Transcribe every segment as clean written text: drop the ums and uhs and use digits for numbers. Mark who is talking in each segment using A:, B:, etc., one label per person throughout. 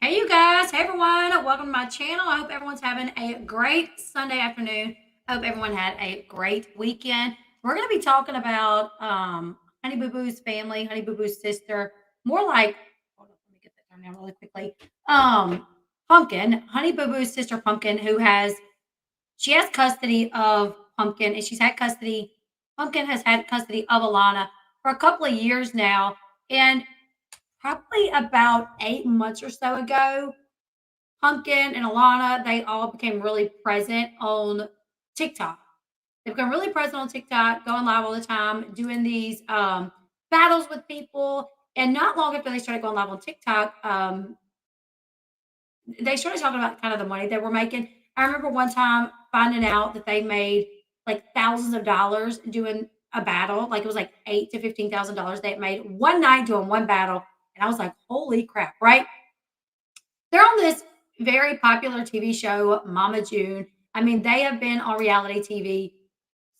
A: Hey, you guys. Hey, everyone. Welcome to my channel. I hope everyone's having a great Sunday afternoon. I hope everyone had a great weekend. We're going to be talking about Honey Boo Boo's family, Honey Boo Boo's sister, more like, hold on, let me get that down really quickly. Pumpkin, Honey Boo Boo's sister, Pumpkin, she has custody of Pumpkin, and Pumpkin has had custody of Alana for a couple of years now. And probably about 8 months or so ago, Pumpkin and Alana, they all became really present on TikTok. They become really present on TikTok, going live all the time, doing these battles with people. And not long after they started going live on TikTok, they started talking about kind of the money they were making. I remember one time finding out that they made like thousands of dollars doing a battle. Like it was like eight to $15,000 they had made one night doing one battle. And I was like, holy crap, right? They're on this very popular TV show, Mama June. I mean, they have been on reality TV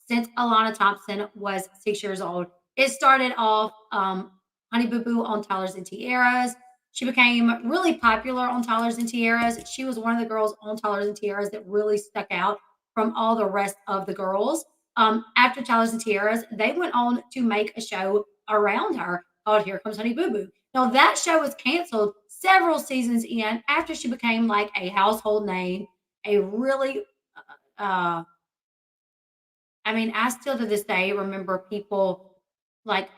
A: since Alana Thompson was 6 years old. It started off Honey Boo Boo on Toddlers and Tiaras. She became really popular on Toddlers and Tiaras. She was one of the girls on Toddlers and Tiaras that really stuck out from all the rest of the girls. After Toddlers and Tiaras, they went on to make a show around her called Here Comes Honey Boo Boo. Now, that show was canceled several seasons in after she became like a household name, a really uh, I mean, I still to this day remember people like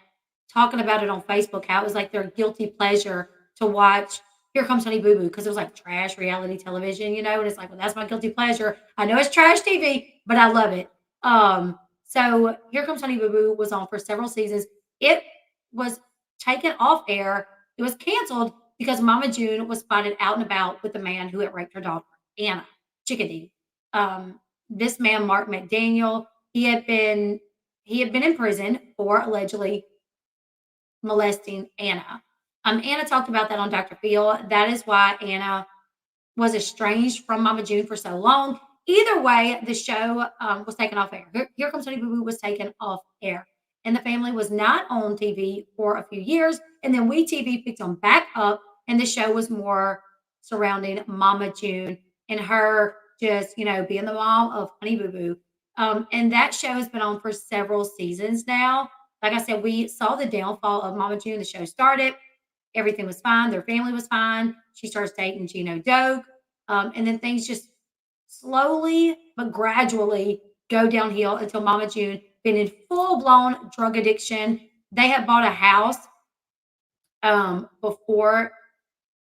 A: talking about it on Facebook, how it was like their guilty pleasure to watch Here Comes Honey Boo Boo because it was like trash reality television, and it's like, well, that's my guilty pleasure. I know it's trash TV, but I love it. So Here Comes Honey Boo Boo was on for several seasons. It was taken off air. It was canceled because Mama June was spotted out and about with the man who had raped her daughter, Anna Chickadee. This man, Mark McDaniel, he had been he had been in prison for allegedly molesting Anna. Anna talked about that on Dr. Phil. That is why Anna was estranged from Mama June for so long. Either way, the show was taken off air. Here Comes Honey Boo Boo was taken off air. And the family was not on TV for a few years. And then WeTV picked them back up, and the show was more surrounding Mama June and her just, being the mom of Honey Boo Boo. And that show has been on for several seasons now. Like I said, we saw the downfall of Mama June. The show started, everything was fine. Their family was fine. She starts dating Gino Doge. And then things just slowly but gradually go downhill until Mama June been in full blown drug addiction. They had bought a house before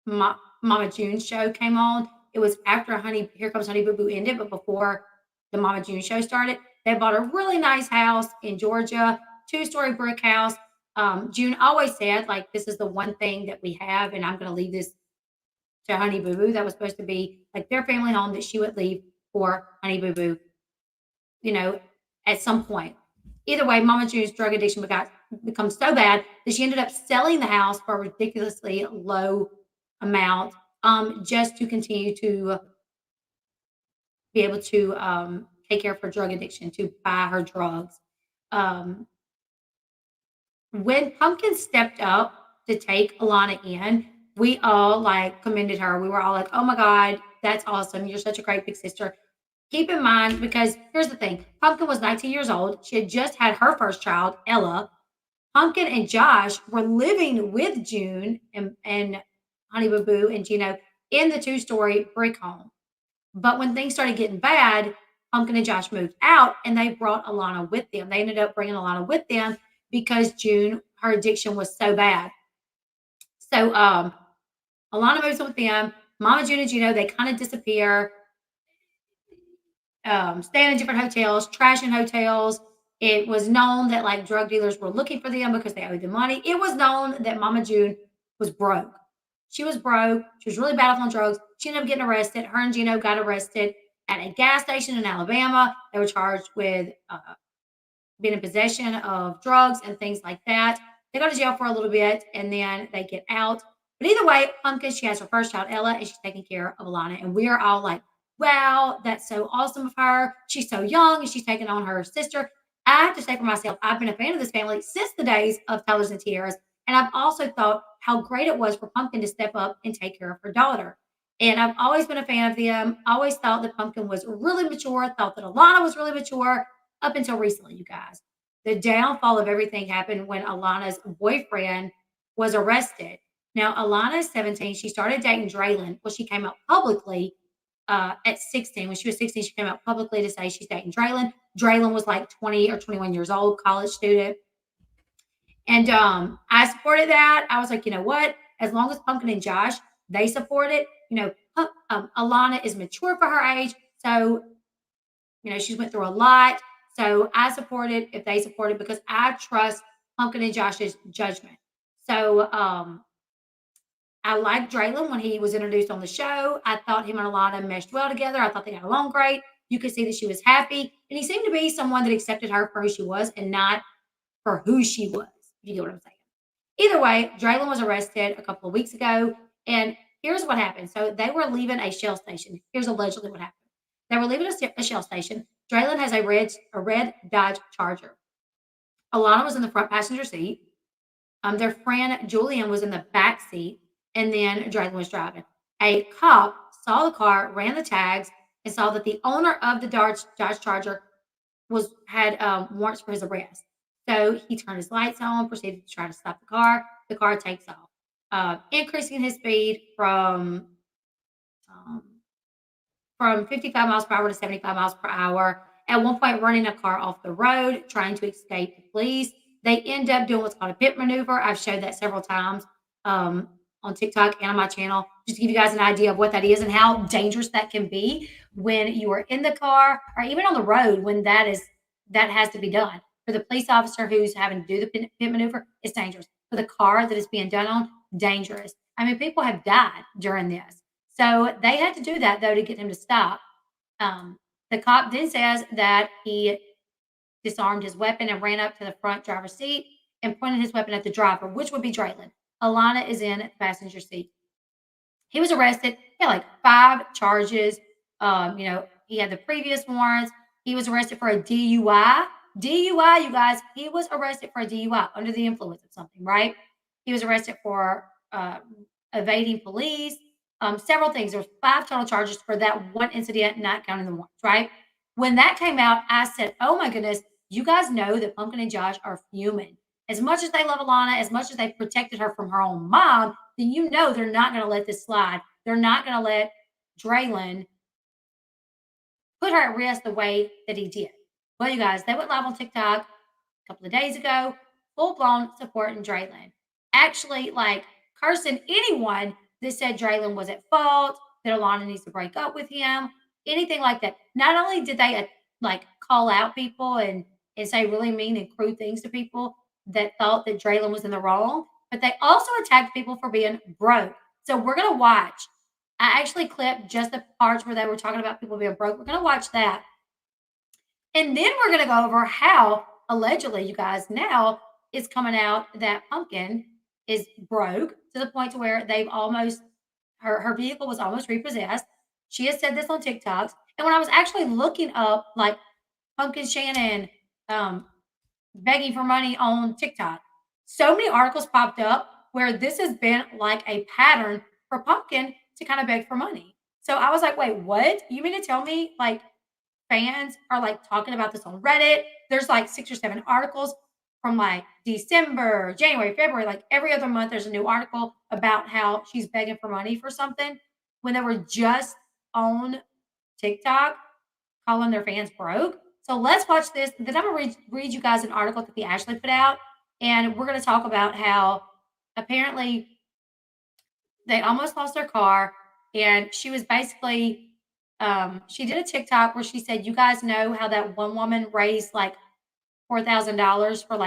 A: Mama June's show came on. It was after Here Comes Honey Boo Boo ended, but before the Mama June show started. They bought a really nice house in Georgia, two-story brick house. June always said, like, this is the one thing that we have, and I'm going to leave this to Honey Boo Boo. That was supposed to be like their family home that she would leave for Honey Boo Boo, you know, at some point. Either way, Mama June's drug addiction become so bad that she ended up selling the house for a ridiculously low amount, just to continue to be able to take care of her drug addiction, to buy her drugs. Um, when Pumpkin stepped up to take Alana in, we all like commended her. We were all like, "Oh my God, that's awesome! You're such a great big sister." Keep in mind, because here's the thing: Pumpkin was 19 years old. She had just had her first child, Ella. Pumpkin and Josh were living with June and Honey Boo Boo and Gino in the two-story brick home. But when things started getting bad, Pumpkin and Josh moved out and they brought Alana with them. They ended up bringing Alana with them because June, her addiction was so bad. So Alana moves with them. Mama June and Gino, they kind of disappear, staying in different hotels, trashing hotels. It was known that like drug dealers were looking for them because they owed them money. It was known that Mama June was broke. She was broke. She was really bad off on drugs. She ended up getting arrested. Her and Gino got arrested at a gas station in Alabama. They were charged with being in possession of drugs and things like that. They go to jail for a little bit and then they get out. But either way, Pumpkin, she has her first child, Ella, and she's taking care of Alana. And we're all like, wow, that's so awesome of her. She's so young and she's taking on her sister. I have to say for myself, I've been a fan of this family since the days of Toddlers and Tiaras. And I've also thought, how great it was for Pumpkin to step up and take care of her daughter. And I've always been a fan of them. I always thought that Pumpkin was really mature, thought that Alana was really mature up until recently, you guys. The downfall of everything happened when Alana's boyfriend was arrested. Now, Alana is 17. She started dating Draylon. Well, she came out publicly at 16. When she was 16, she came out publicly to say she's dating Draylon. Draylon was like 20 or 21 years old, college student. And I supported that. I was like, you know what? As long as Pumpkin and Josh, they support it, Alana is mature for her age. So, she's went through a lot. So I support it if they support it because I trust Pumpkin and Josh's judgment. So I liked Draylon when he was introduced on the show. I thought him and Alana meshed well together. I thought they got along great. You could see that she was happy. And he seemed to be someone that accepted her for who she was and not for who she was, if you get what I'm saying. Either way, Draylon was arrested a couple of weeks ago. And here's what happened. So they were leaving a Shell station. Here's allegedly what happened. They were leaving a Shell station. Draylon has a red Dodge Charger. Alana was in the front passenger seat. Their friend Julian was in the back seat, and then Draylon was driving. A cop saw the car, ran the tags, and saw that the owner of the Dodge Charger had warrants for his arrest. So he turned his lights on, proceeded to try to stop the car. The car takes off, increasing his speed from 55 miles per hour to 75 miles per hour. At one point, running a car off the road, trying to escape the police. They end up doing what's called a pit maneuver. I've showed that several times on TikTok and on my channel, just to give you guys an idea of what that is and how dangerous that can be when you are in the car or even on the road when that has to be done. For the police officer who's having to do the pit maneuver, it's dangerous. For the car that it's being done on, dangerous. I mean, people have died during this. So they had to do that, though, to get him to stop. The cop then says that he disarmed his weapon and ran up to the front driver's seat and pointed his weapon at the driver, which would be Draylon. Alana is in the passenger seat. He was arrested. He had like 5 charges. He had the previous warrants. He was arrested for a DUI. DUI, you guys, he was arrested for a DUI under the influence of something, right? He was arrested for evading police, several things. There was 5 total charges for that one incident, not counting the warrants, right? When that came out, I said, oh my goodness, you guys know that Pumpkin and Josh are fuming. As much as they love Alana, as much as they protected her from her own mom, then you know they're not going to let this slide. They're not going to let Draylon put her at risk the way that he did. Well, you guys, they went live on TikTok a couple of days ago, full-blown supporting Draylon. Actually, cursing anyone that said Draylon was at fault, that Alana needs to break up with him, anything like that. Not only did they call out people and say really mean and crude things to people that thought that Draylon was in the wrong, but they also attacked people for being broke. So we're going to watch. I actually clipped just the parts where they were talking about people being broke. We're going to watch that. And then we're going to go over how, allegedly, you guys, now it's coming out that Pumpkin is broke to the point to where her vehicle was almost repossessed. She has said this on TikToks. And when I was actually looking up, Pumpkin Shannon begging for money on TikTok, so many articles popped up where this has been like a pattern for Pumpkin to kind of beg for money. So I was like, wait, what? You mean to tell me fans are talking about this on Reddit? There's 6 or 7 articles from December, January, February, every other month there's a new article about how she's begging for money for something when they were just on TikTok calling their fans broke. So let's watch this. Then I'm going to read you guys an article that the Ashley put out, and we're going to talk about how apparently they almost lost their car, and she was basically she did a TikTok where she said, you guys know how that one woman raised $4,000 for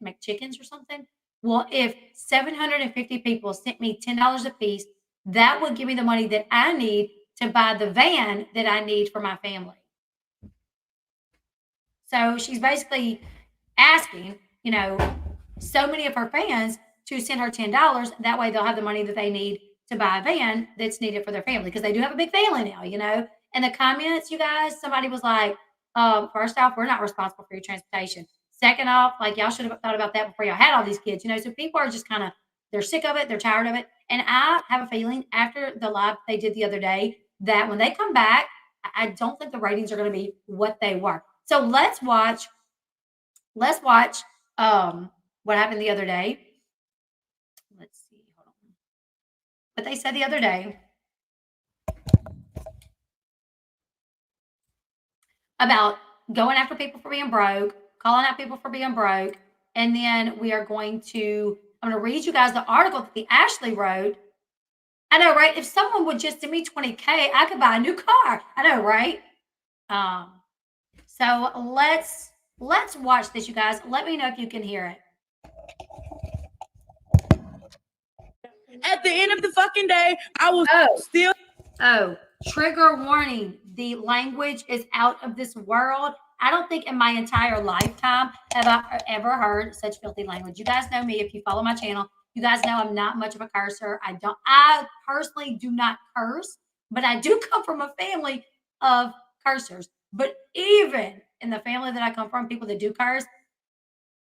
A: McChickens or something? Well, if 750 people sent me $10 a piece, that would give me the money that I need to buy the van that I need for my family. So she's basically asking, so many of her fans to send her $10. That way they'll have the money that they need to buy a van that's needed for their family, because they do have a big family now, And the comments, you guys, somebody was like, first off, we're not responsible for your transportation. Second off, y'all should have thought about that before y'all had all these kids, So people are just kind of They're sick of it. They're tired of it. And I have a feeling after the live they did the other day that when they come back, I don't think the ratings are going to be what they were. So let's watch. Let's watch what happened the other day. Let's see. Hold on. What they said the other day about going after people for being broke, calling out people for being broke, and then we are going to. I'm going to read you guys the article that the Ashley wrote. I know, right? If someone would just send me $20K, I could buy a new car. I know, right? So let's watch this, you guys. Let me know if you can hear it.
B: At the end of the fucking day, I will still.
A: Oh, trigger warning. The language is out of this world. I don't think in my entire lifetime have I ever heard such filthy language. You guys know me. If you follow my channel, you guys know I'm not much of a cursor. I personally do not curse, but I do come from a family of cursers. But even in the family that I come from, people that do curse,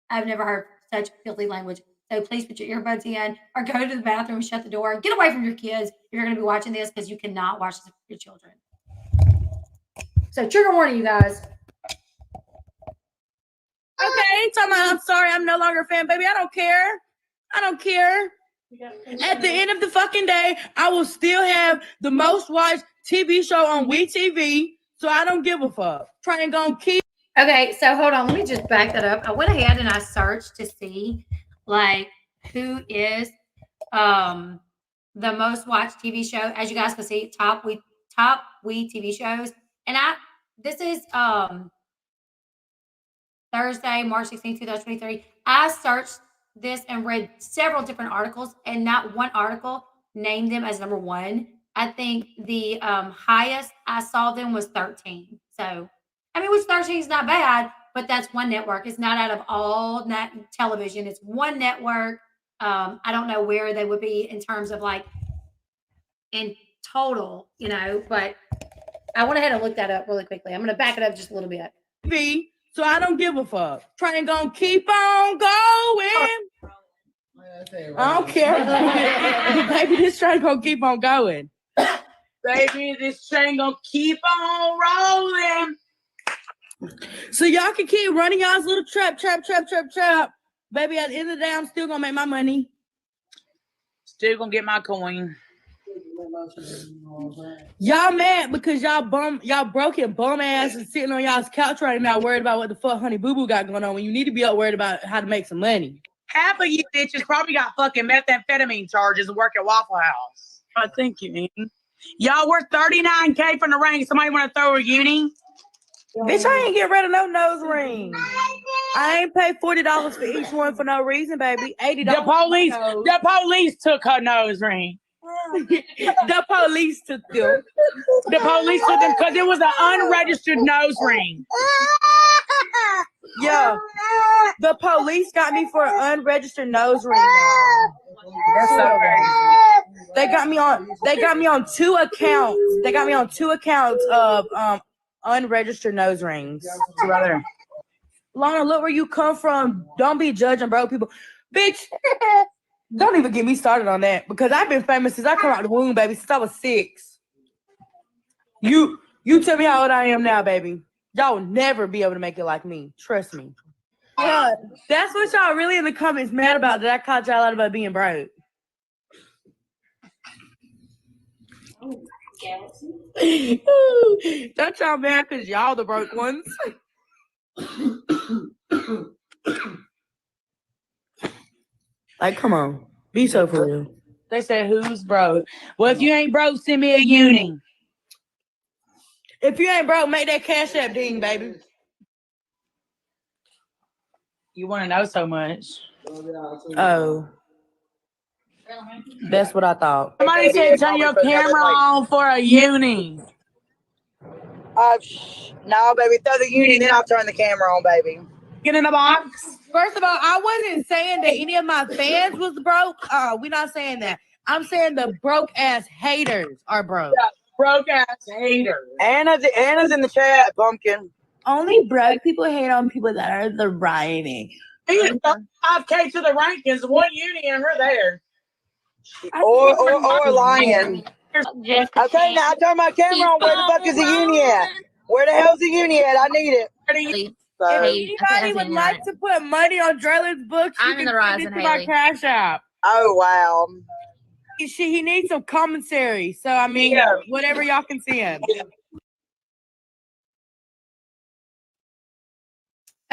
A: I've never heard such filthy language. So please put your earbuds in or go to the bathroom, shut the door, get away from your kids if you're going to be watching this because you cannot watch this with your children. So trigger warning, you guys.
B: Okay, talking about I'm sorry, I'm no longer a fan, baby. I don't care. I don't care. At the end of the fucking day, I will still have the most watched TV show on WeTV, so I don't give a fuck. Try and go keep.
A: Okay, so hold on. Let me just back that up. I went ahead and I searched to see like who is the most watched TV show. As you guys can see, top we TV shows. And this is Thursday, March 16th, 2023. I searched this and read several different articles, and not one article named them as number one. I think the highest I saw them was 13. So, I mean, which 13 is not bad, but that's one network. It's not out of all that television. It's one network. I don't know where they would be in terms of like in total, you know, but I went ahead and looked that up really quickly. I'm going to back it up just a little bit.
B: So I don't give a fuck. Try and go keep on going. I don't care. Baby, this train gonna keep on going. Baby, this train gonna keep on rolling. So y'all can keep running y'all's little trap. Baby, at the end of the day, I'm still gonna make my money. Still gonna get my coin. Y'all mad because y'all broken bum ass and sitting on y'all's couch right now worried about what the fuck Honey Boo Boo got going on when you need to be up worried about how to make some money.
C: Half of you bitches probably got fucking methamphetamine charges and work at Waffle House.
B: I think you mean.
C: Y'all worth $39K from the ring. Somebody want to throw a uni?
B: Bitch, I ain't get rid of no nose ring. I ain't paid $40 for each one for no reason, baby. $80.
C: The police took her nose ring.
B: The police took them.
C: The police took them because it was an unregistered nose ring.
B: Yeah, the police got me for an unregistered nose ring.
C: That's so crazy.
B: They got me on 2 accounts. They got me on 2 accounts of unregistered nose rings.
C: Brother.
B: Lana, look where you come from. Don't be judging broke people. Bitch, don't even get me started on that because I've been famous since I come out the womb, baby, since I was 6. You tell me how old I am now, baby. Y'all will never be able to make it like me. Trust me. Yeah, that's what y'all really in the comments mad about, that I caught y'all out about being broke. Don't y'all mad because y'all the broke ones. Like, come on. Be so for real.
C: They said, who's broke? Well, if you ain't broke, send me a uni.
B: If you ain't broke, make that Cash App ding, baby.
C: You want to know so much.
B: Oh. That's what I thought.
C: Somebody said turn your camera on for a uni.
D: No, baby, throw the uni, then I'll turn the camera on, baby.
C: Get in the box.
B: First of all, I wasn't saying that any of my fans was broke. We're not saying that. I'm saying the broke ass haters are broke.
C: Yeah, broke ass haters.
D: Anna's in the chat, pumpkin.
B: Only broke people hate on people that are thriving.
C: He is 5K to the rankings, 1 uni, and we're there.
D: Or lion.
E: Jessica
D: Okay, now I turn my camera on. Where the fuck is the uni at? Where the hell's the uni at? I need it.
B: If
D: So,
B: anybody would like to put money on Draylen's books, you can send it to my Cash App.
D: oh wow.
B: He needs some commentary. So I mean, whatever y'all can send.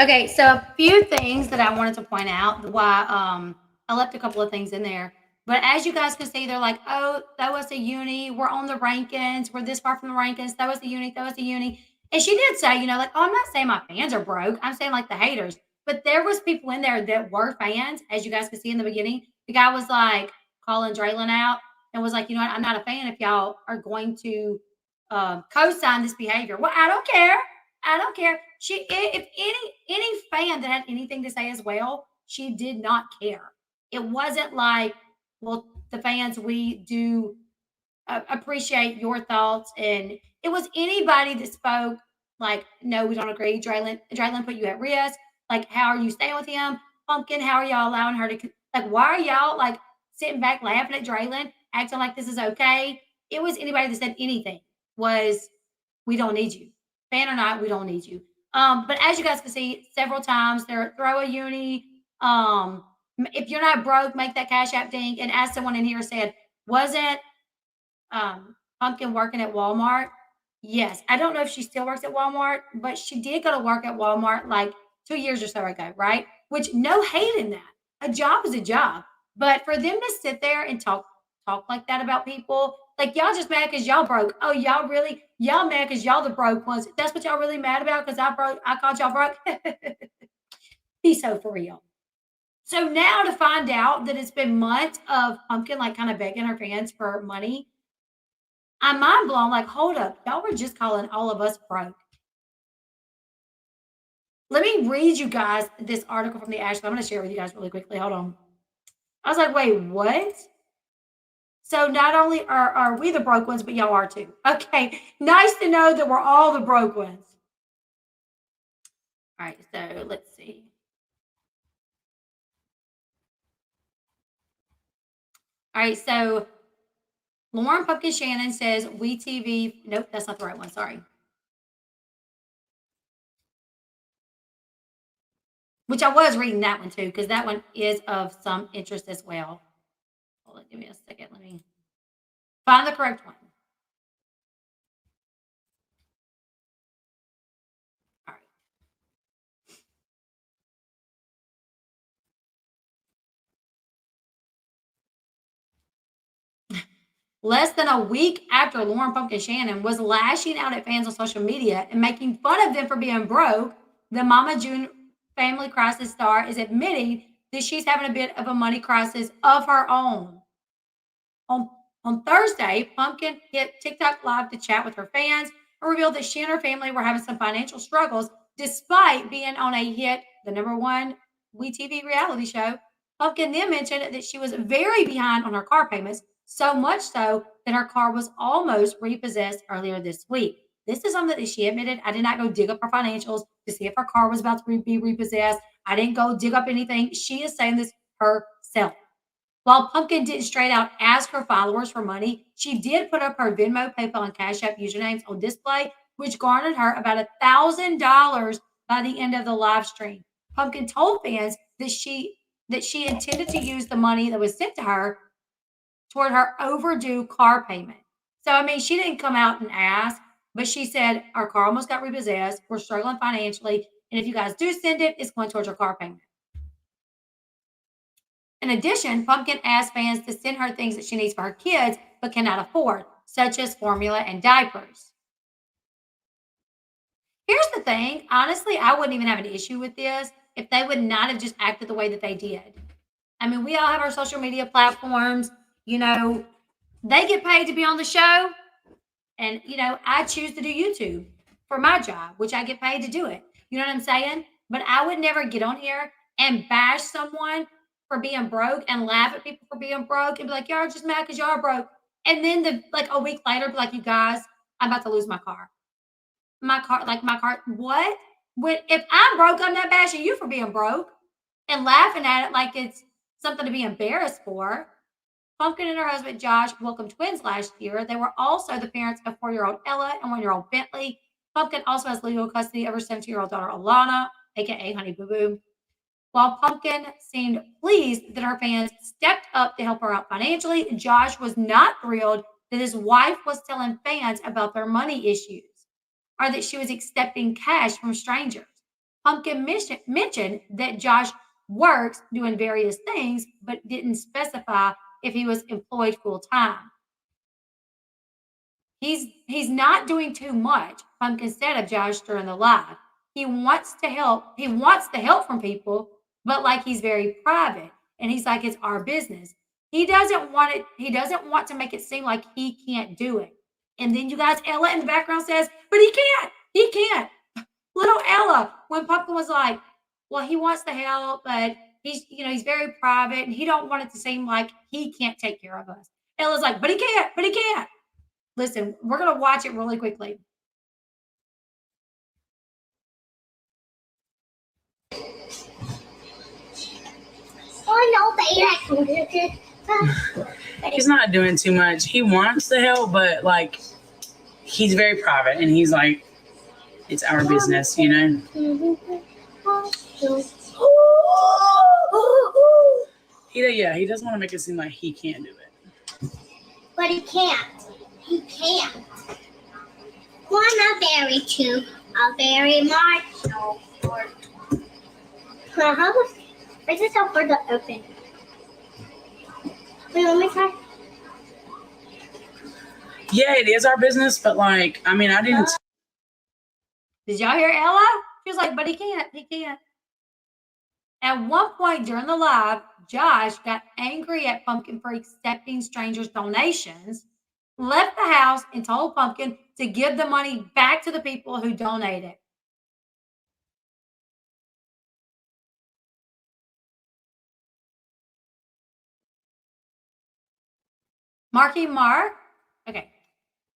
A: Okay, so a few things that I wanted to point out why I left a couple of things in there. But as you guys can see, they're like, oh, that was the uni. We're on the rankings. We're this far from the rankings. That was the uni. That was the uni. And she did say, like, oh, I'm not saying my fans are broke. I'm saying like the haters. But there was people in there that were fans, as you guys could see in the beginning. The guy was like calling Draylen out and was like, you know what? I'm not a fan if y'all are going to co-sign this behavior. Well, I don't care. I don't care. If any fan that had anything to say as well, she did not care. It wasn't like, well, the fans, we do appreciate your thoughts, and it was anybody that spoke like, no, we don't agree. Draylen put you at risk. Like, how are you staying with him? Pumpkin, how are y'all allowing her to like? Why are y'all like sitting back laughing at Draylen, acting like this is okay? It was anybody that said anything was, we don't need you. Fan or not, we don't need you. But as you guys can see, several times they're throw a uni. If you're not broke, make that Cash App ding. And as someone in here said, wasn't Pumpkin working at Walmart? Yes. I don't know if she still works at Walmart, but she did go to work at Walmart like 2 years or so ago, right? Which no hate in that. A job is a job. But for them to sit there and talk like that about people, like y'all just mad because y'all broke. Oh, y'all mad because y'all the broke ones. That's what y'all really mad about because I called y'all broke. Be so for real. So now to find out that it's been months of Pumpkin like kind of begging her fans for money, I'm mind blown. Like, hold up, y'all were just calling all of us broke. Let me read you guys this article from the Ashley. I'm going to share it with you guys really quickly. Hold on. I was like, wait, what? So not only are we the broke ones, but y'all are too. Okay, nice to know that we're all the broke ones. All right, so let's see. All right, so Lauren Pumpkin Shannon says, we TV. Nope, that's not the right one. Sorry. Which I was reading that one too, because that one is of some interest as well. Hold on, give me a second. Let me find the correct one. All right. Less than a week after Lauren Pumpkin Shannon was lashing out at fans on social media and making fun of them for being broke, the Mama June family crisis star is admitting that she's having a bit of a money crisis of her own. On Thursday, Pumpkin hit TikTok Live to chat with her fans and revealed that she and her family were having some financial struggles despite being on a hit, the #1 WeTV reality show. Pumpkin then mentioned that she was very behind on her car payments, so much so that her car was almost repossessed earlier this week. This is something that she admitted. I did not go dig up her financials to see if her car was about to be repossessed. I didn't go dig up anything. She is saying this herself. While Pumpkin didn't straight out ask her followers for money, she did put up her Venmo, PayPal, and Cash App usernames on display, which garnered her about $1,000 by the end of the live stream. Pumpkin told fans that she intended to use the money that was sent to her toward her overdue car payment. So, I mean, she didn't come out and ask, but she said, our car almost got repossessed. We're struggling financially. And if you guys do send it, it's going towards your car payment. In addition, Pumpkin asked fans to send her things that she needs for her kids but cannot afford, such as formula and diapers. Here's the thing. Honestly, I wouldn't even have an issue with this if they would not have just acted the way that they did. I mean, we all have our social media platforms. They get paid to be on the show. And, I choose to do YouTube for my job, which I get paid to do it. You know what I'm saying? But I would never get on here and bash someone for being broke and laugh at people for being broke and be like, y'all are just mad because y'all are broke. And then a week later, be like, you guys, I'm about to lose my car. My car, what? If I'm broke, I'm not bashing you for being broke and laughing at it like it's something to be embarrassed for. Pumpkin and her husband Josh welcomed twins last year. They were also the parents of 4-year-old Ella and 1-year-old Bentley. Pumpkin also has legal custody of her 17-year-old daughter Alana, aka Honey Boo Boo. While Pumpkin seemed pleased that her fans stepped up to help her out financially, Josh was not thrilled that his wife was telling fans about their money issues or that she was accepting cash from strangers. Pumpkin mentioned that Josh works doing various things, but didn't specify if he was employed full time. He's not doing too much, Pumpkin said of Josh during the live. He wants to help. He wants the help from people, but like he's very private. And he's like, it's our business. He doesn't want it, he doesn't want to make it seem like he can't do it. And then you guys, Ella in the background says, but he can't. He can't. Little Ella, when Pumpkin was like, well, he wants the help, but he's very private and he don't want it to seem like he can't take care of us. Ella's like, but he can't. Listen, we're gonna watch it really quickly.
C: He's not doing too much. He wants to help, but like he's very private and he's like, it's our business, you know? He doesn't want to make it seem like he can't do it.
E: But he can't. He can't. One a very two, a very much no for. Is this out for the open? Wait, let me try.
C: Yeah, it is our business, but like, I mean, I didn't.
A: Did y'all hear Ella? She was like, but he can't. He can't. At one point during the live, Josh got angry at Pumpkin for accepting strangers' donations, left the house, and told Pumpkin to give the money back to the people who donated. Marky Mark. Okay.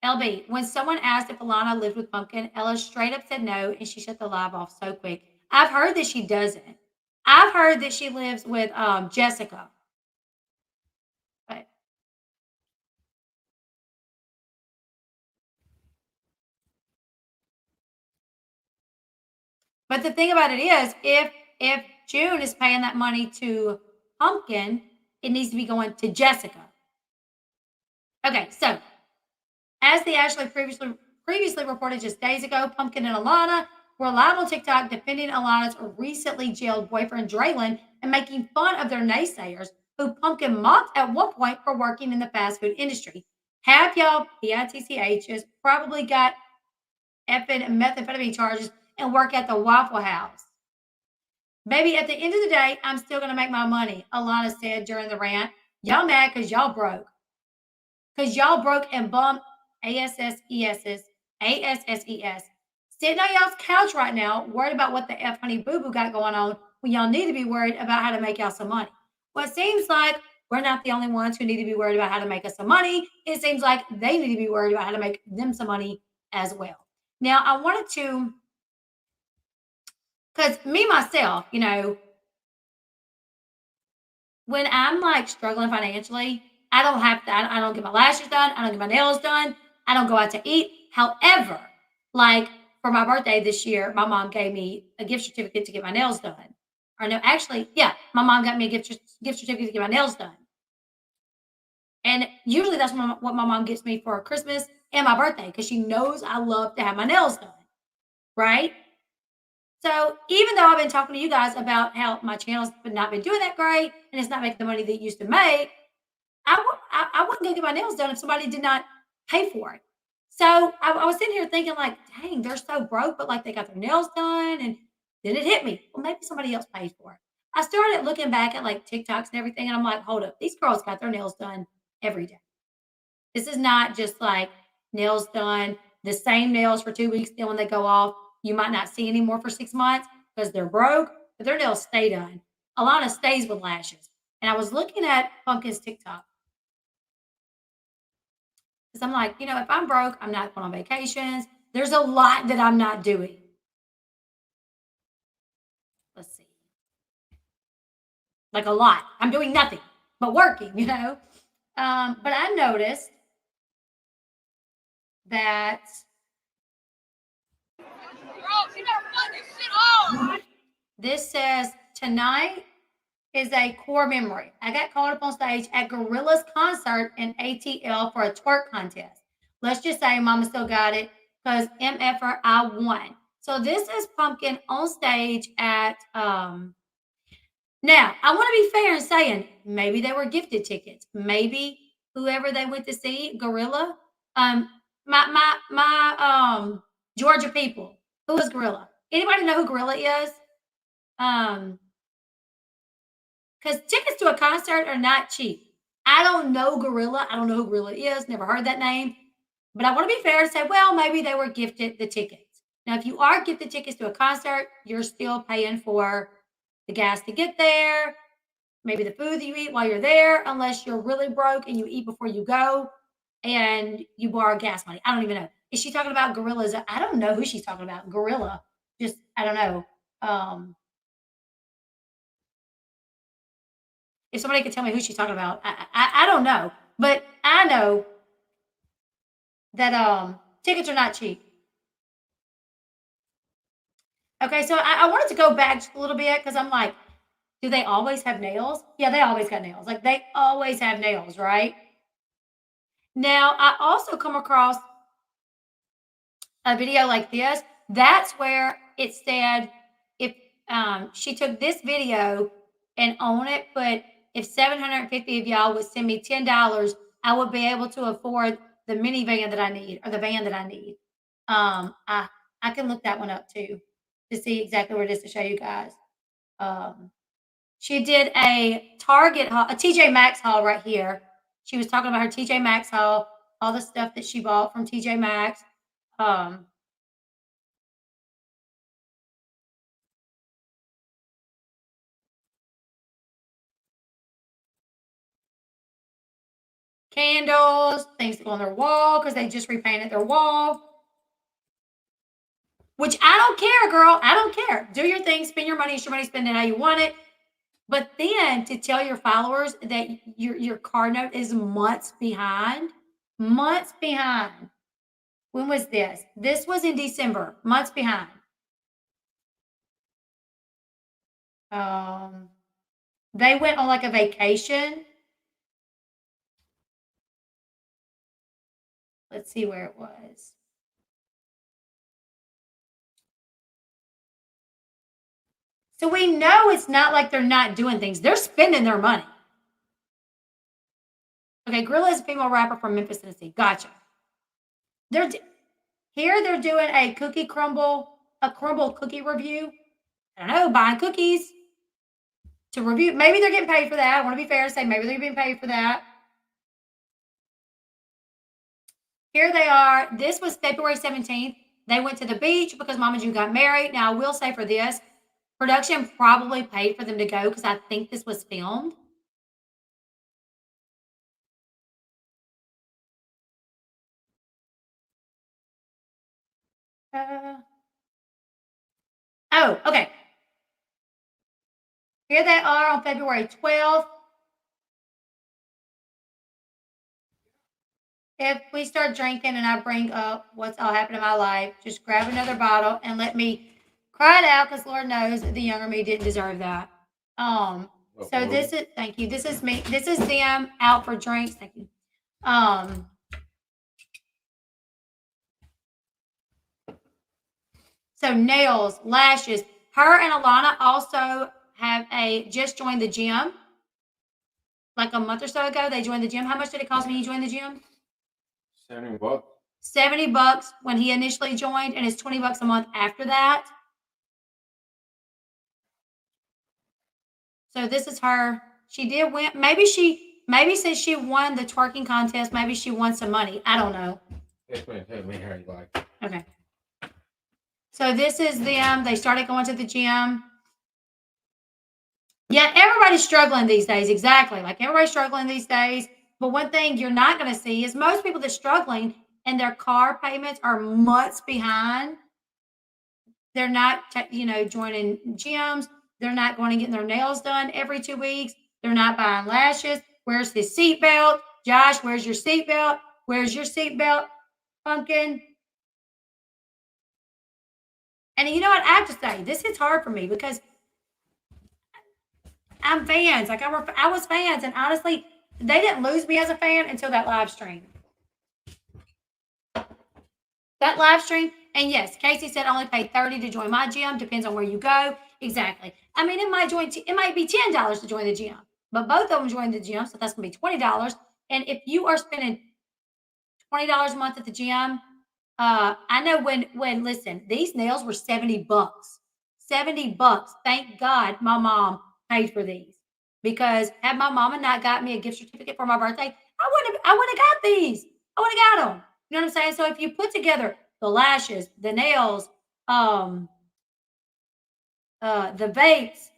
A: Elle Bee, when someone asked if Alana lived with Pumpkin, Ella straight up said no, and she shut the live off so quick. I've heard that she doesn't. I've heard that she lives with Jessica. But the thing about it is, if June is paying that money to Pumpkin, it needs to be going to Jessica. Okay, so as the Ashley previously reported just days ago, Pumpkin and Alana were live on TikTok defending Alana's recently jailed boyfriend Draylon and making fun of their naysayers, who Pumpkin mocked at one point for working in the fast food industry. Half y'all PITCHs probably got effing methamphetamine charges and work at the Waffle House. Baby, at the end of the day, I'm still going to make my money, Alana said during the rant. Y'all mad because y'all broke. Because y'all broke and bummed ASSES. Sitting on y'all's couch right now, worried about what the F Honey Boo Boo got going on, when y'all need to be worried about how to make y'all some money. Well, it seems like we're not the only ones who need to be worried about how to make us some money. It seems like they need to be worried about how to make them some money as well. Now, I wanted to, because me, myself, when I'm like struggling financially, I don't get my lashes done. I don't get my nails done. I don't go out to eat. However, like for my birthday this year, my mom gave me a gift certificate to get my nails done. Or no, actually, yeah, my mom got me a gift certificate to get my nails done. And usually that's what my mom gets me for Christmas and my birthday, because she knows I love to have my nails done, right? So even though I've been talking to you guys about how my channel's not been doing that great and it's not making the money that it used to make, I wouldn't go get my nails done if somebody did not pay for it. So I was sitting here thinking like, dang, they're so broke, but like they got their nails done. And then it hit me. Well, maybe somebody else paid for it. I started looking back at like TikToks and everything. And I'm like, hold up, these girls got their nails done every day. This is not just like nails done, the same nails for 2 weeks. Then when they go off, you might not see anymore for 6 months because they're broke, but their nails stay done. Alana stays with lashes. And I was looking at Pumpkin's TikTok. Because I'm like, if I'm broke, I'm not going on vacations. There's a lot that I'm not doing. Let's see. Like a lot. I'm doing nothing but working, But I noticed that this says tonight is a core memory. I got called up on stage at Gorilla's concert in ATL for a twerk contest. Let's just say Mama still got it because MFR I won. So this is Pumpkin on stage at now, I want to be fair in saying maybe they were gifted tickets. Maybe whoever they went to see, Gorilla, my Georgia people. Who is Gorilla? Anybody know who Gorilla is? Because tickets to a concert are not cheap. I don't know Gorilla. I don't know who Gorilla is. Never heard that name. But I want to be fair and say, well, maybe they were gifted the tickets. Now, if you are gifted tickets to a concert, you're still paying for the gas to get there, maybe the food that you eat while you're there, unless you're really broke and you eat before you go and you borrow gas money. I don't even know. Is she talking about gorillas? I don't know who she's talking about. Gorilla. Just, I don't know. If somebody could tell me who she's talking about, I don't know. But I know that tickets are not cheap. Okay, so I wanted to go back just a little bit because I'm like, do they always have nails? Yeah, they always got nails. Like they always have nails, right? Now, I also come across a video like this. That's where it said if she took this video and on it put if 750 of y'all would send me $10, I would be able to afford the minivan that I need or the van that I need. I can look that one up too to see exactly where it is to show you guys. She did a Target haul, a TJ Maxx haul right here. She was talking about her TJ Maxx haul, all the stuff that she bought from TJ Maxx. Candles, things to go on their wall because they just repainted their wall. Which I don't care, girl. I don't care. Do your thing, spend your money, it's your money, spend it how you want it. But then to tell your followers that your car note is months behind. Months behind. When was this? This was in December. Months behind. They went on like a vacation. Let's see where it was. So we know it's not like they're not doing things. They're spending their money. Okay, Gorilla is a female rapper from Memphis, Tennessee. Gotcha. They're doing a crumble cookie review. I don't know, buying cookies to review. Maybe they're getting paid for that. I want to be fair and say maybe they're being paid for that. Here they are. This was February 17th. They went to the beach because Mama June got married. Now, I will say for this, production probably paid for them to go because I think this was filmed. Oh, okay. Here they are on February 12th. If we start drinking and I bring up what's all happened in my life, just grab another bottle and let me cry it out because Lord knows the younger me didn't deserve that. So this is, thank you. This is me. This is them out for drinks. Thank you. So nails, lashes. Her and Alana also have just joined the gym. Like a month or so ago, they joined the gym. How much did it cost when you joined the gym?
F: $70.
A: $70 when he initially joined, and it's $20 a month after that. So this is her. She did win. Maybe since she won the twerking contest, maybe she won some money. I don't know. Okay. So this is them. They started going to the gym. Yeah, everybody's struggling these days. Exactly. Like everybody's struggling these days. But one thing you're not going to see is most people that's struggling and their car payments are months behind. They're not, joining gyms. They're not going and getting their nails done every 2 weeks. They're not buying lashes. Where's his seatbelt? Josh, where's your seatbelt? Where's your seatbelt, Pumpkin? And you know what? I have to say, this is hard for me because I'm fans. Like I was fans, and honestly, they didn't lose me as a fan until that live stream. That live stream, and yes, Casey said only pay $30 to join my gym. Depends on where you go. Exactly. I mean, it might be $10 to join the gym, but both of them joined the gym, so that's gonna be $20. And if you are spending $20 a month at the gym, I know when listen, these nails were $70. $70. Thank God my mom paid for these. Because had my mama not got me a gift certificate for my birthday, I wouldn't have got these. I would have got them. You know what I'm saying? So if you put together the lashes, the nails, the vapes,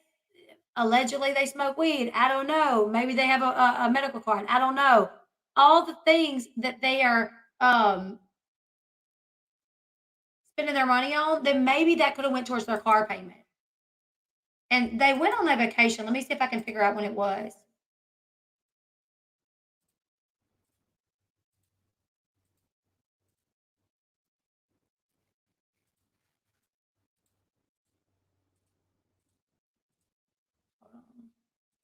A: allegedly they smoke weed. I don't know. Maybe they have a medical card. I don't know. All the things that they are spending their money on, then maybe that could have went towards their car payment. And they went on a vacation. Let me see if I can figure out when it was.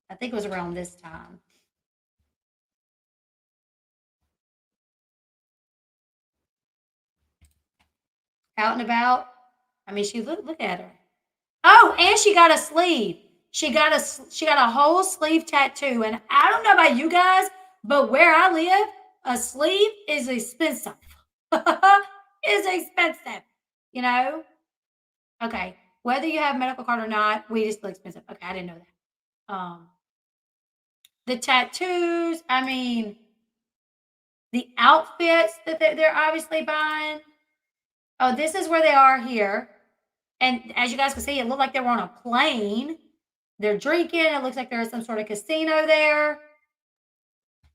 A: I think it was around this time. Out and about. I mean, she look at her. Oh, and she got a sleeve. She got a whole sleeve tattoo. And I don't know about you guys, but where I live, a sleeve is expensive. It's expensive, you know? Okay. Whether you have a medical card or not, weed is still expensive. Okay, I didn't know that. The tattoos, I mean, the outfits that they're obviously buying. Oh, this is where they are here. And as you guys can see, it looked like they were on a plane. They're drinking. It looks like there's some sort of casino there.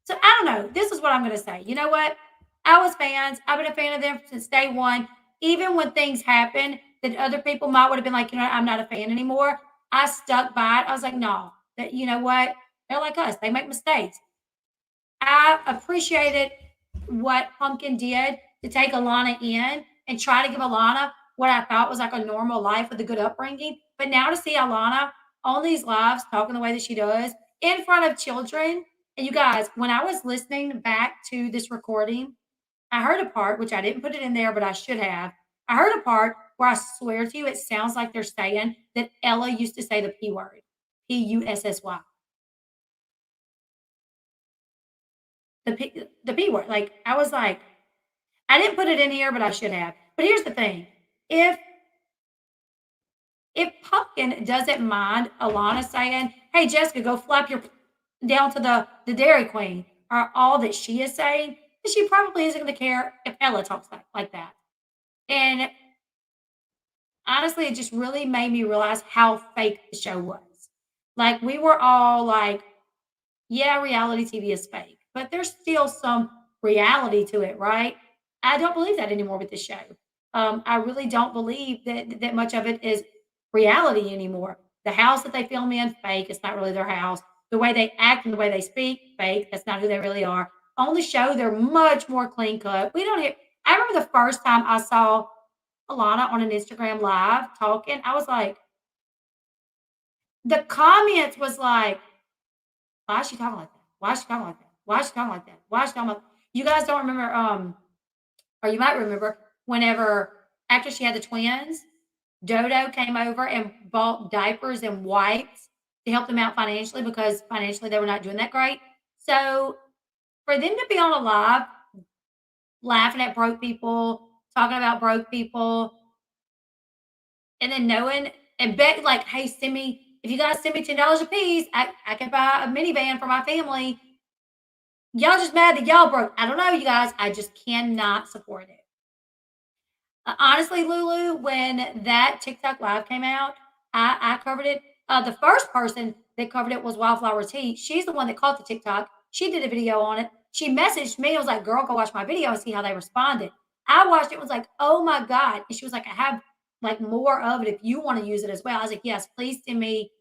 A: So I don't know. This is what I'm going to say. You know what? I was fans. I've been a fan of them since day one. Even when things happen that other people might would have been like, you know, I'm not a fan anymore. I stuck by it. I was like, no, that you know what? They're like us. They make mistakes. I appreciated what Pumpkin did to take Alana in and try to give Alana what I thought was like a normal life with a good upbringing. But now to see Alana on these lives talking the way that she does in front of children. And you guys, when I was listening back to this recording, I heard a part, which I didn't put it in there, but I should have. I heard a part where I swear to you, it sounds like they're saying that Ella used to say the P word, P-U-S-S-Y. The P word. Like, I was like, I didn't put it in here, but I should have. But here's the thing. If Pumpkin doesn't mind Alana saying, hey, Jessica, go flap your down to the Dairy Queen, or all that she is saying, then she probably isn't going to care if Ella talks like that. And honestly, it just really made me realize how fake the show was. Like, we were all like, yeah, reality TV is fake, but there's still some reality to it, right? I don't believe that anymore with this show. I really don't believe that much of it is reality anymore. The house that they film in, fake. It's not really their house. The way they act and the way they speak, fake. That's not who they really are. On the show, they're much more clean cut. We don't hear. I remember the first time I saw Alana on an Instagram live talking, I was like, the comments was like, why is she talking like that? Why is she talking like that? Why is she talking like that? Why is she talking like you guys don't remember, or you might remember whenever after she had the twins, Dodo came over and bought diapers and wipes to help them out financially because financially they were not doing that great. So for them to be on a live laughing at broke people, talking about broke people, and then knowing and bet like, hey, if you guys send me $10 a piece, I can buy a minivan for my family. Y'all just mad that y'all broke. I don't know, you guys. I just cannot support it. Honestly, Lulu, when that TikTok live came out, I covered it. The first person that covered it was Wildflower Tea. She's the one that caught the TikTok. She did a video on it. She messaged me. I was like, girl, go watch my video and see how they responded. I watched it, was like, oh my God. And she was like, I have like more of it if you want to use it as well. I was like, yes, please send me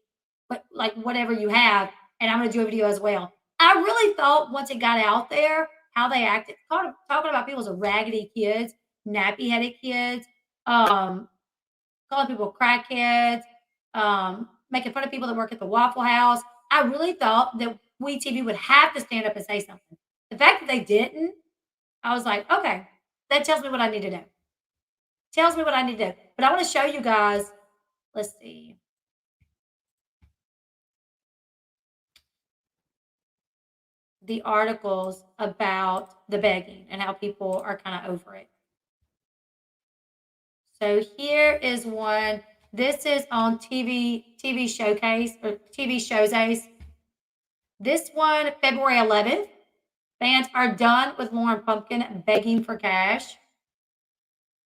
A: like whatever you have. And I'm going to do a video as well. I really thought once it got out there, how they acted, talking about people as raggedy kids, nappy-headed kids, calling people crackheads, making fun of people that work at the Waffle House. I really thought that We TV would have to stand up and say something. The fact that they didn't, I was like, okay, that tells me what I need to know. Tells me what I need to do. But I want to show you guys, let's see. The articles about the begging and how people are kind of over it. So here is one. This is on TV Showcase or TV Shows Ace. This one, February 11th. Fans are done with Lauren Pumpkin begging for cash.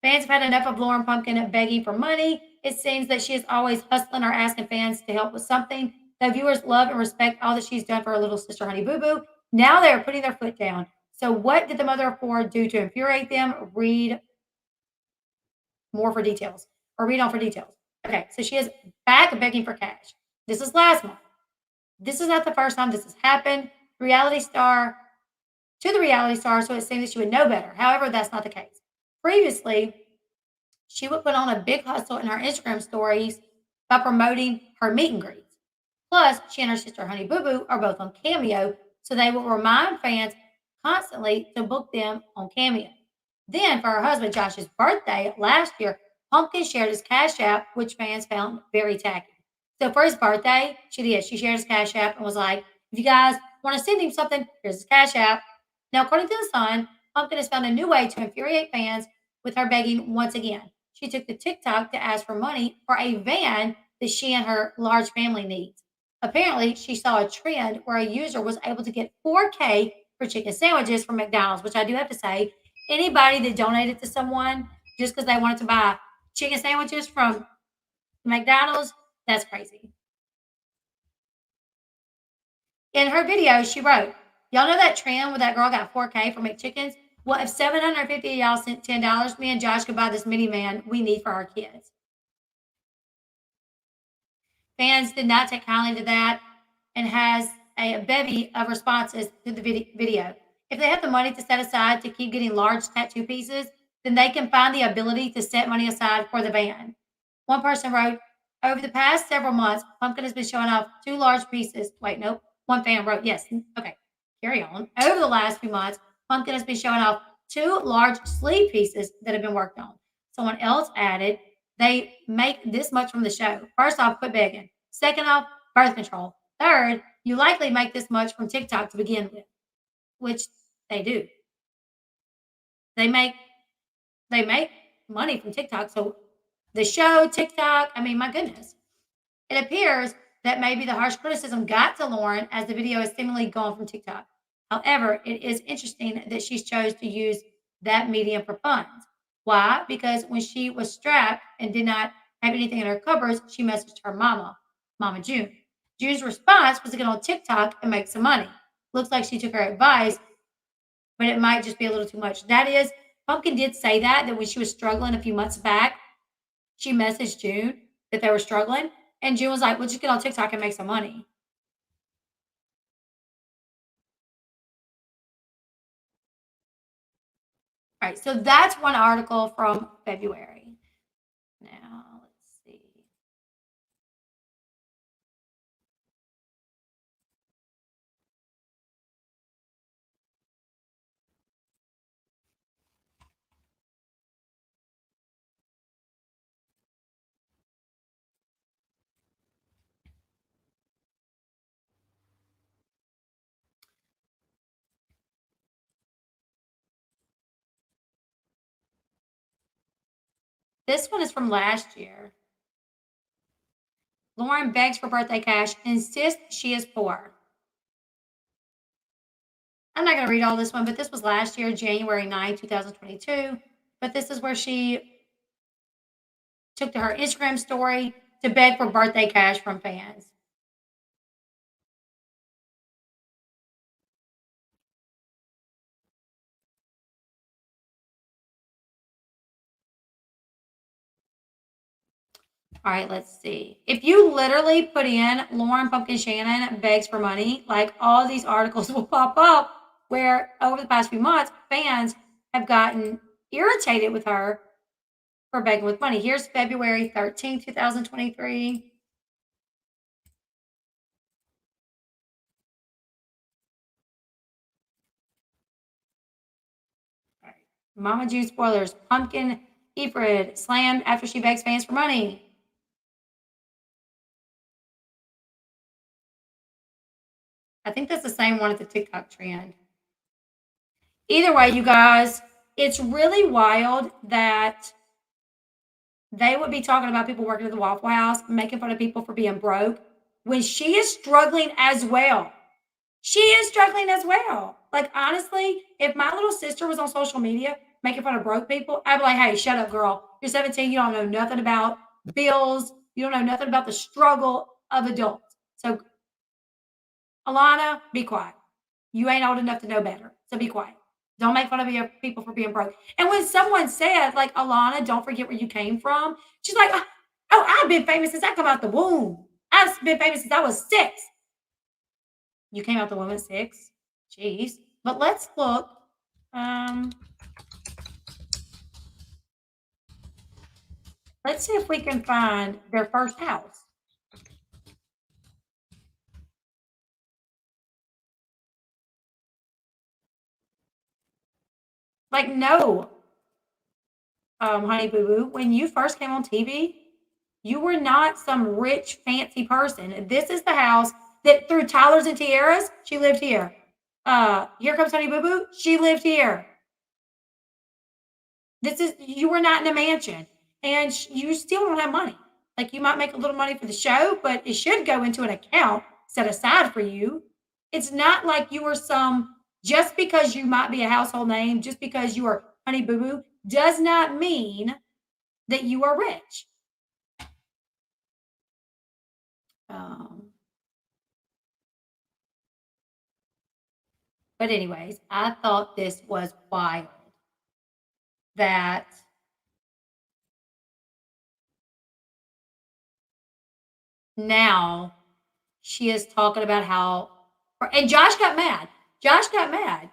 A: Fans have had enough of Lauren Pumpkin begging for money. It seems that she is always hustling or asking fans to help with something. Though viewers love and respect all that she's done for her little sister, Honey Boo Boo, now they are putting their foot down. So what did the mother of four do to infuriate them? Read more for details, or read on for details. Okay, so she is back begging for cash. This is last month. This is not the first time this has happened. To the reality star, so it seems that she would know better. However, that's not the case. Previously, she would put on a big hustle in her Instagram stories by promoting her meet and greets. Plus, she and her sister Honey Boo Boo are both on Cameo, so they will remind fans constantly to book them on Cameo. Then, for her husband Josh's birthday last year, Pumpkin shared his Cash App, which fans found very tacky. So for his birthday, she shared his Cash App and was like, if you guys want to send him something, here's his Cash App. Now, according to The Sun, Pumpkin has found a new way to infuriate fans with her begging once again. She took to TikTok to ask for money for a van that she and her large family needs. Apparently, she saw a trend where a user was able to get $4K for chicken sandwiches from McDonald's, which I do have to say, anybody that donated to someone just because they wanted to buy chicken sandwiches from McDonald's, that's crazy. In her video, she wrote, y'all know that trend where that girl got 4K for McChickens? Well, if 750 of y'all sent $10, me and Josh could buy this minivan we need for our kids. Fans did not take kindly to that and has a bevy of responses to the video. If they have the money to set aside to keep getting large tattoo pieces, then they can find the ability to set money aside for the van. One person wrote, over the past several months, Pumpkin has been showing off 2 large pieces. Wait, nope. One fan wrote, yes. Okay, carry on. Over the last few months, Pumpkin has been showing off 2 large sleeve pieces that have been worked on. Someone else added, they make this much from the show. First off, quit begging. Second off, birth control. Third, you likely make this much from TikTok to begin with, which they do. They make money from TikTok. So the show, TikTok, I mean, my goodness. It appears that maybe the harsh criticism got to Lauren as the video is seemingly gone from TikTok. However, it is interesting that she chose to use that medium for funds. Why? Because when she was strapped and did not have anything in her cupboards, she messaged her Mama June. June's response was to get on TikTok and make some money. Looks like she took her advice, but it might just be a little too much. That is, Pumpkin did say that when she was struggling a few months back, she messaged June that they were struggling, and June was like, well, just get on TikTok and make some money. All right, so that's one article from February. Now, let's see. This one is from last year. Lauren begs for birthday cash, insists she is poor. I'm not going to read all this one, but this was last year, January 9, 2022. But this is where she took to her Instagram story to beg for birthday cash from fans. All right, let's see. If you literally put in Lauren Pumpkin Shannon begs for money, like all these articles will pop up where over the past few months, fans have gotten irritated with her for begging with money. Here's February 13th, 2023. All right. Mama June spoilers. Pumpkin Ifrid slammed after she begs fans for money. I think that's the same one at the TikTok trend. Either way, you guys, it's really wild that they would be talking about people working at the Waffle House, making fun of people for being broke, when she is struggling as well. She is struggling as well. Like, honestly, if my little sister was on social media making fun of broke people, I'd be like, hey, shut up, girl. You're 17. You don't know nothing about bills. You don't know nothing about the struggle of adults. So, Alana, be quiet. You ain't old enough to know better. So be quiet. Don't make fun of people for being broke. And when someone said, like, Alana, don't forget where you came from, she's like, oh, I've been famous since I come out the womb. I've been famous since I was 6. You came out the womb at 6? Jeez. But let's look. Let's see if we can find their first house. Like, no, Honey Boo Boo, when you first came on TV, you were not some rich, fancy person. This is the house that through Tyler's and Tiara's, she lived here. Here Comes Honey Boo Boo, she lived here. You were not in a mansion, and you still don't have money. Like, you might make a little money for the show, but it should go into an account set aside for you. It's not like you were just because you might be a household name, just because you are Honey Boo Boo, does not mean that you are rich. But anyways, I thought this was wild that now she is talking about how, and Josh got mad.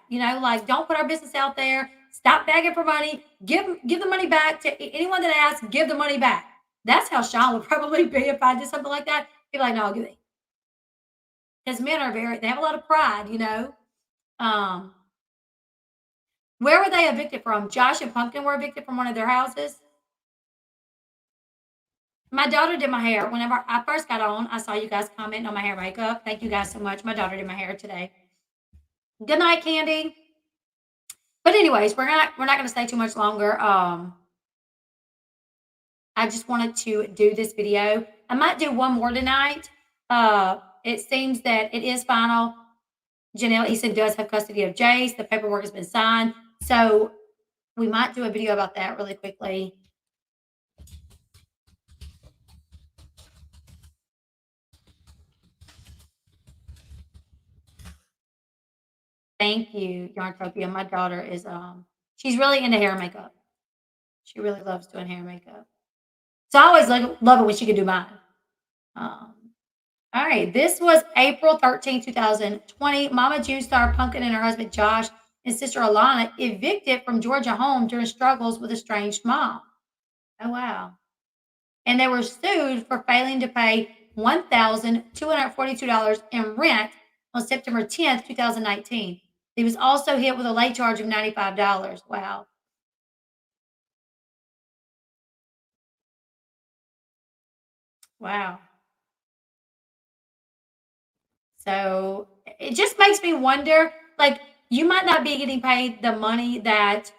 A: You know, like, don't put our business out there. Stop begging for money. Give the money back to anyone that asks. Give the money back. That's how Sean would probably be if I did something like that. He'd be like, no, give me. Because men are they have a lot of pride, you know. Where were they evicted from? Josh and Pumpkin were evicted from one of their houses. My daughter did my hair. Whenever I first got on, I saw you guys commenting on my hair makeup. Thank you guys so much. My daughter did my hair today. Good night, Candy. But anyways, we're not going to stay too much longer. I just wanted to do this video. I might do one more tonight. It seems that it is final. Janelle Eason does have custody of Jace. The paperwork has been signed. So we might do a video about that really quickly. Thank you, Yarntopia. My daughter is she's really into hair and makeup. She really loves doing hair and makeup. So I always love it when she can do mine. All right, this was April 13, 2020. Mama June star Pumpkin and her husband Josh and sister Alana evicted from Georgia home during struggles with estranged mom. Oh, wow. And they were sued for failing to pay $1,242 in rent on September 10th, 2019. He was also hit with a late charge of $95. Wow. Wow. So it just makes me wonder, like, you might not be getting paid the money that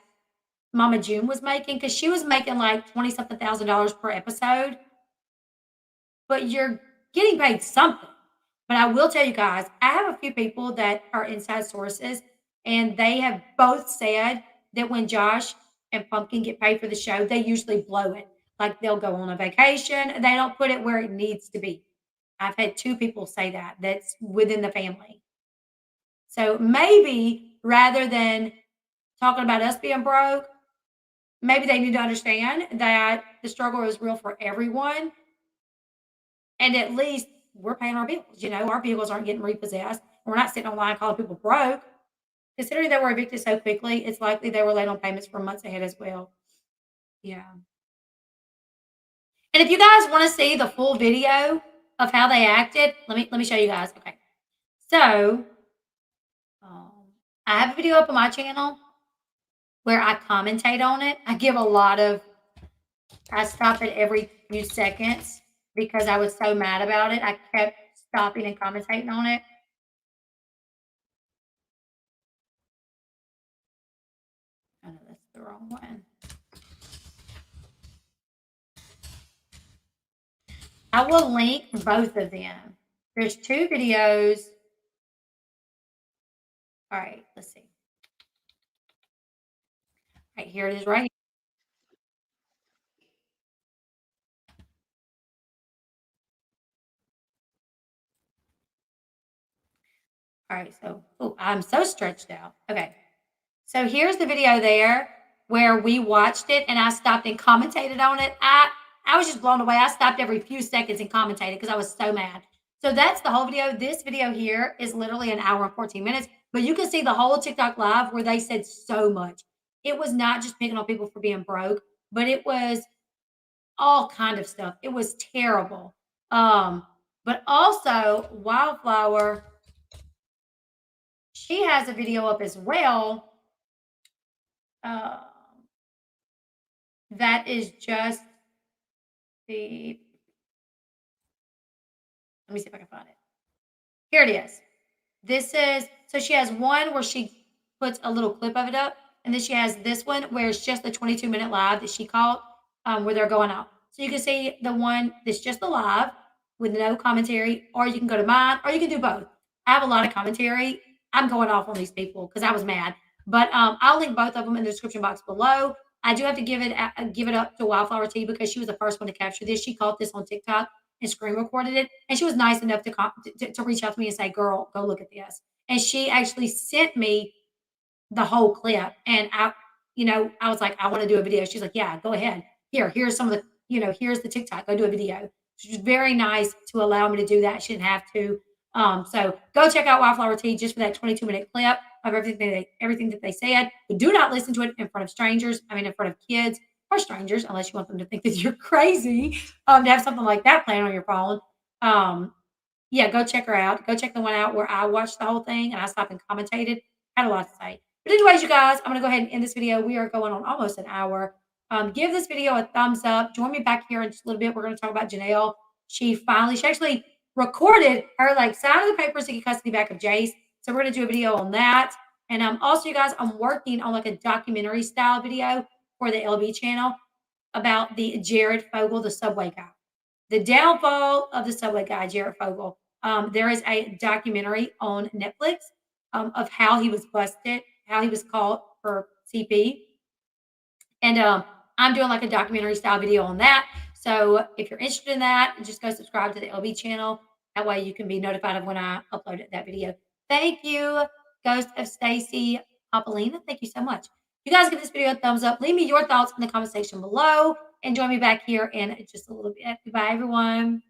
A: Mama June was making, because she was making like 20-something thousand per episode, but you're getting paid something. But I will tell you guys, I have a few people that are inside sources, and they have both said that when Josh and Pumpkin get paid for the show, they usually blow it. Like, they'll go on a vacation, and they don't put it where it needs to be. I've had 2 people say that's within the family. So maybe rather than talking about us being broke, maybe they need to understand that the struggle is real for everyone. And at least we're paying our bills. You know, our vehicles aren't getting repossessed. We're not sitting online calling people broke. Considering they were evicted so quickly, it's likely they were late on payments for months ahead as well. Yeah. And if you guys want to see the full video of how they acted, let me show you guys. Okay. So I have a video up on my channel where I commentate on it. I stop it every few seconds because I was so mad about it. I kept stopping and commentating on it. Oh, no, that's the wrong one. I will link both of them. There's 2 videos. All right, let's see. All right, here it is right here. All right, so I'm so stretched out. Okay. So here's the video there where we watched it and I stopped and commentated on it. I was just blown away. I stopped every few seconds and commentated because I was so mad. So that's the whole video. This video here is literally an hour and 14 minutes, but you can see the whole TikTok live where they said so much. It was not just picking on people for being broke, but it was all kind of stuff. It was terrible. But also Wildflower, she has a video up as well. That is just let me see if I can find it. Here it is. So she has one where she puts a little clip of it up, and then she has this one where it's just the 22-minute live that she caught, where they're going out. So you can see the one that's just the live with no commentary, or you can go to mine, or you can do both. I have a lot of commentary. I'm going off on these people because I was mad. But I'll link both of them in the description box below. I do have to give it up to Wildflower Tea because she was the first one to capture this. She caught this on TikTok and screen recorded it, and she was nice enough to reach out to me and say, "Girl, go look at this." And she actually sent me the whole clip, and I was like, "I want to do a video." She's like, "Yeah, go ahead. Here's some of the, here's the TikTok. Go do a video." She was very nice to allow me to do that. She didn't have to. So go check out Wildflower Tea just for that 22-minute clip of everything that they said. But do not listen to it in front of strangers. I mean, in front of kids or strangers, unless you want them to think that you're crazy to have something like that playing on your phone. Yeah, go check her out. Go check the one out where I watched the whole thing and I stopped and commentated. Had a lot to say. But anyways, you guys, I'm going to go ahead and end this video. We are going on almost an hour. Give this video a thumbs up. Join me back here in just a little bit. We're going to talk about Janelle. She actually recorded her signing the papers to get custody back of Jace. So we're going to do a video on that. And also, you guys, I'm working on a documentary style video for the Elle Bee channel about the Jared Fogle, the subway guy. The downfall of the subway guy, Jared Fogle. There is a documentary on Netflix of how he was busted, how he was caught for CP. And I'm doing a documentary style video on that. So if you're interested in that, just go subscribe to the Elle Bee channel. That way you can be notified of when I upload that video. Thank you, Ghost of Stacy Papolina. Thank you so much. You guys give this video a thumbs up. Leave me your thoughts in the comment section below and join me back here in just a little bit. Goodbye, everyone.